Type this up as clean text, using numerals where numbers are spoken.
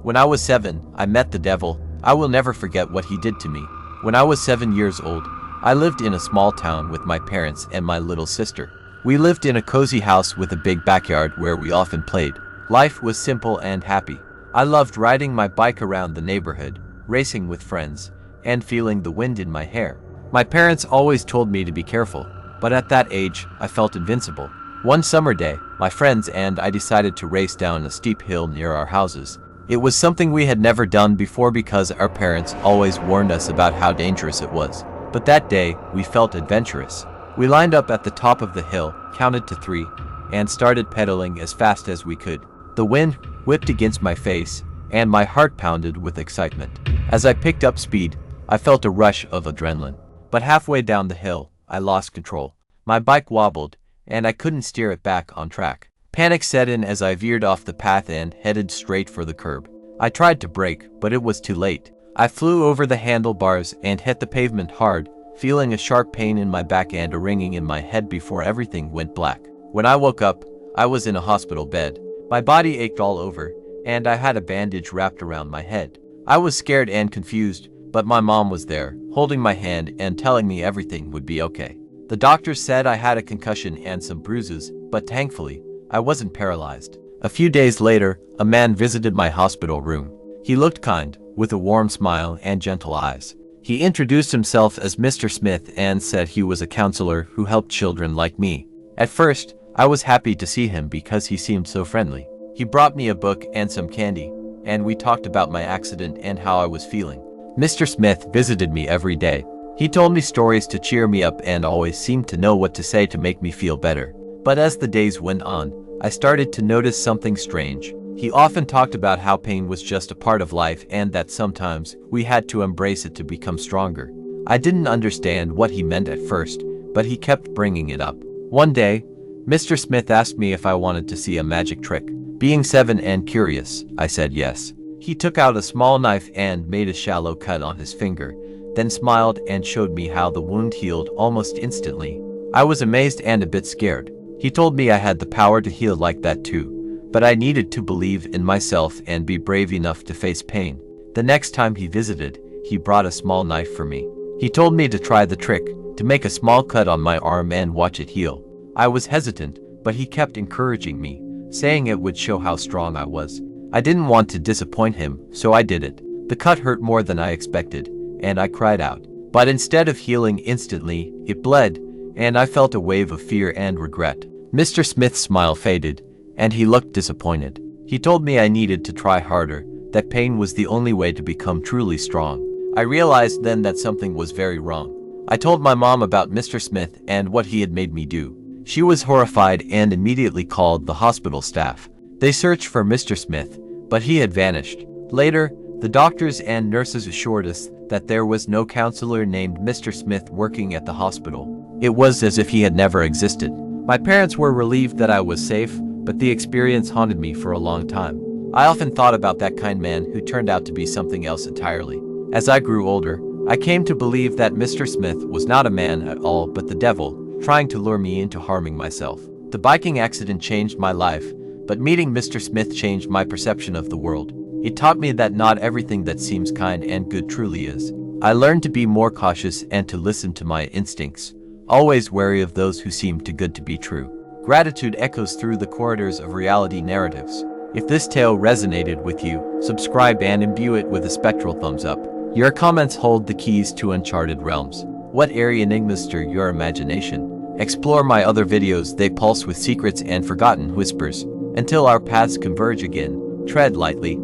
When I was 7, I met the devil. I will never forget what he did to me. When I was 7 years old, I lived in a small town with my parents and my little sister. We lived in a cozy house with a big backyard where we often played. Life was simple and happy. I loved riding my bike around the neighborhood, racing with friends, and feeling the wind in my hair. My parents always told me to be careful, but at that age, I felt invincible. One summer day, my friends and I decided to race down a steep hill near our houses. It was something we had never done before because our parents always warned us about how dangerous it was. But that day, we felt adventurous. We lined up at the top of the hill, counted to 3, and started pedaling as fast as we could. The wind whipped against my face, and my heart pounded with excitement. As I picked up speed, I felt a rush of adrenaline. But halfway down the hill, I lost control. My bike wobbled, and I couldn't steer it back on track. Panic set in as I veered off the path and headed straight for the curb. I tried to brake, but it was too late. I flew over the handlebars and hit the pavement hard, feeling a sharp pain in my back and a ringing in my head before everything went black. When I woke up, I was in a hospital bed. My body ached all over, and I had a bandage wrapped around my head. I was scared and confused, but my mom was there, holding my hand and telling me everything would be okay. The doctors said I had a concussion and some bruises, but thankfully, I wasn't paralyzed. A few days later, a man visited my hospital room. He looked kind, with a warm smile and gentle eyes. He introduced himself as Mr. Smith and said he was a counselor who helped children like me. At first, I was happy to see him because he seemed so friendly. He brought me a book and some candy, and we talked about my accident and how I was feeling. Mr. Smith visited me every day. He told me stories to cheer me up and always seemed to know what to say to make me feel better. But as the days went on, I started to notice something strange. He often talked about how pain was just a part of life and that sometimes we had to embrace it to become stronger. I didn't understand what he meant at first, but he kept bringing it up. One day, Mr. Smith asked me if I wanted to see a magic trick. Being 7 and curious, I said yes. He took out a small knife and made a shallow cut on his finger, then smiled and showed me how the wound healed almost instantly. I was amazed and a bit scared. He told me I had the power to heal like that too, but I needed to believe in myself and be brave enough to face pain. The next time he visited, he brought a small knife for me. He told me to try the trick, to make a small cut on my arm and watch it heal. I was hesitant, but he kept encouraging me, saying it would show how strong I was. I didn't want to disappoint him, so I did it. The cut hurt more than I expected, and I cried out. But instead of healing instantly, it bled, and I felt a wave of fear and regret. Mr. Smith's smile faded, and he looked disappointed. He told me I needed to try harder, that pain was the only way to become truly strong. I realized then that something was very wrong. I told my mom about Mr. Smith and what he had made me do. She was horrified and immediately called the hospital staff. They searched for Mr. Smith, but he had vanished. Later, the doctors and nurses assured us that there was no counselor named Mr. Smith working at the hospital. It was as if he had never existed. My parents were relieved that I was safe, but the experience haunted me for a long time. I often thought about that kind man who turned out to be something else entirely. As I grew older, I came to believe that Mr. Smith was not a man at all but the devil, trying to lure me into harming myself. The biking accident changed my life, but meeting Mr. Smith changed my perception of the world. It taught me that not everything that seems kind and good truly is. I learned to be more cautious and to listen to my instincts, always wary of those who seem too good to be true. Gratitude echoes through the corridors of reality narratives. If this tale resonated with you, subscribe and imbue it with a spectral thumbs up. Your comments hold the keys to uncharted realms. What airy enigmas stir your imagination? Explore my other videos, they pulse with secrets and forgotten whispers. Until our paths converge again, tread lightly,